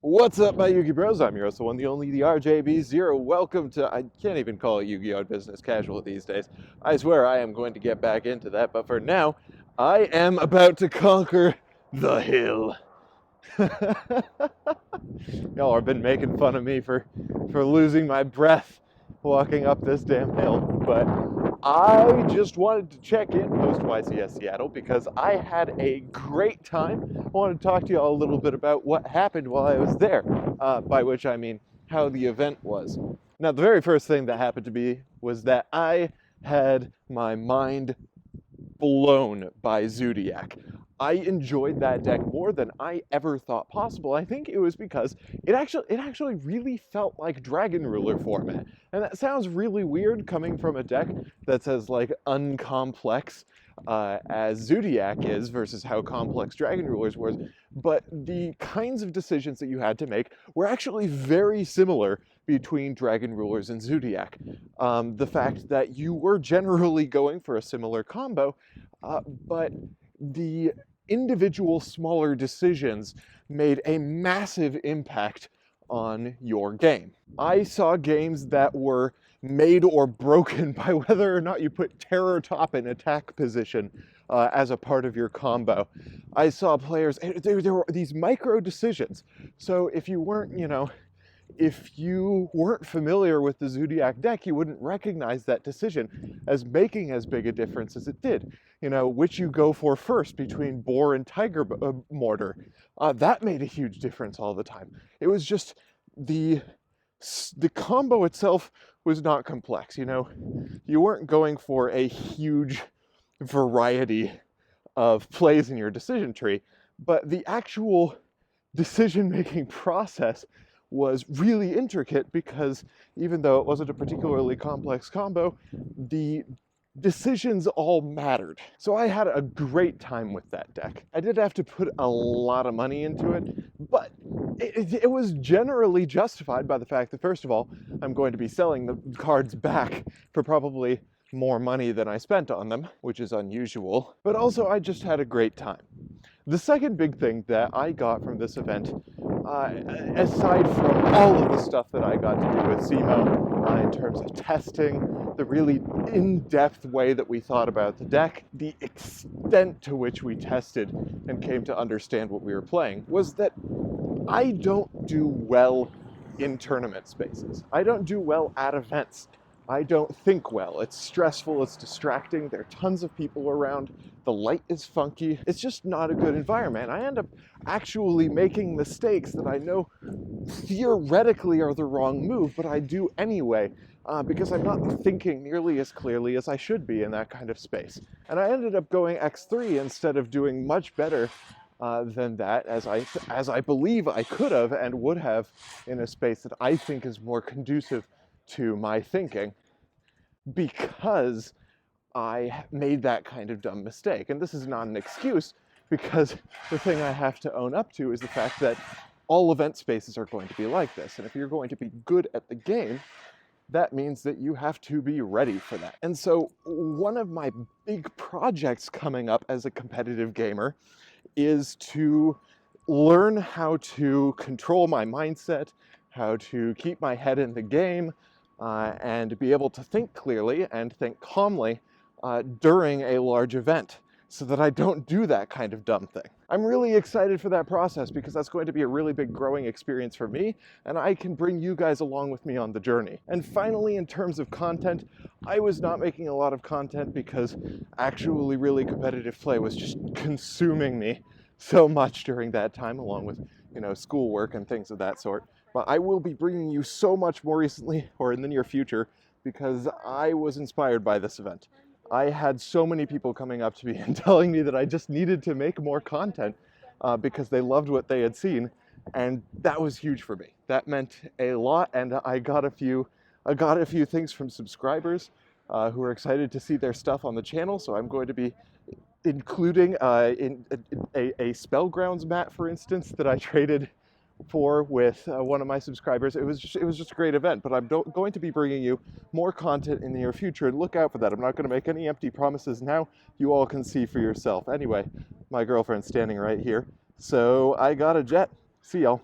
What's up, my Yu-Gi Bros? I'm your host, the one, the only, the RJB0. Welcome to, I can't even call it Yu-Gi-Oh! Business Casual these days. I swear I am going to get back into that, but for now, I am about to conquer the hill. Y'all have been making fun of me for losing my breath walking up this damn hill, but I just wanted to check in post YCS Seattle because I had a great time. I wanted to talk to you all a little bit about what happened while I was there, by which I mean how the event was. Now, the very first thing that happened to me was that I had my mind blown by Zodiac. I enjoyed that deck more than I ever thought possible. I think it was because it actually really felt like Dragon Ruler format. And that sounds really weird coming from a deck that's as like uncomplex as Zodiac is versus how complex Dragon Rulers was, but the kinds of decisions that you had to make were actually very similar between Dragon Rulers and Zodiac. The fact that you were generally going for a similar combo, but the individual smaller decisions made a massive impact on your game. I saw games that were made or broken by whether or not you put Terror Top in attack position as a part of your combo. I saw players, there were these micro decisions. So if you weren't, if you weren't familiar with the Zodiac deck, you wouldn't recognize that decision as making as big a difference as it did. Which you go for first between Boar and Tiger Mortar. That made a huge difference all the time. It was just the combo itself was not complex. You weren't going for a huge variety of plays in your decision tree, but the actual decision-making process was really intricate because even though it wasn't a particularly complex combo, the decisions all mattered. So I had a great time with that deck. I did have to put a lot of money into it, but it was generally justified by the fact that, first of all, I'm going to be selling the cards back for probably more money than I spent on them, which is unusual, but also I just had a great time. The second big thing that I got from this event, aside from all of the stuff that I got to do with SEMO, in terms of testing, the really in-depth way that we thought about the deck, the extent to which we tested and came to understand what we were playing, was that I don't do well in tournament spaces. I don't do well at events. I don't think well. It's stressful, it's distracting, there are tons of people around, the light is funky. It's just not a good environment. I end up actually making mistakes that I know theoretically are the wrong move, but I do anyway, because I'm not thinking nearly as clearly as I should be in that kind of space. And I ended up going X3 instead of doing much better than that, as I believe I could have and would have in a space that I think is more conducive to my thinking, because I made that kind of dumb mistake. And this is not an excuse, because the thing I have to own up to is the fact that all event spaces are going to be like this. And if you're going to be good at the game, that means that you have to be ready for that. And so one of my big projects coming up as a competitive gamer is to learn how to control my mindset, how to keep my head in the game, and be able to think clearly and think calmly during a large event, so that I don't do that kind of dumb thing. I'm really excited for that process because that's going to be a really big growing experience for me, and I can bring you guys along with me on the journey. And finally, in terms of content, I was not making a lot of content because actually really competitive play was just consuming me so much during that time, along with, schoolwork and things of that sort. But I will be bringing you so much more recently, or in the near future, because I was inspired by this event. I had so many people coming up to me and telling me that I just needed to make more content because they loved what they had seen, and that was huge for me. That meant a lot, and I got a few things from subscribers who are excited to see their stuff on the channel. So I'm going to be including in a Spellgrounds mat, for instance, that I traded for with one of my subscribers. It was just a great event, but I'm going to be bringing you more content in the near future, and look out for that. I'm not going to make any empty promises now. You all can see for yourself. Anyway, my girlfriend's standing right here, so I got a jet. See y'all.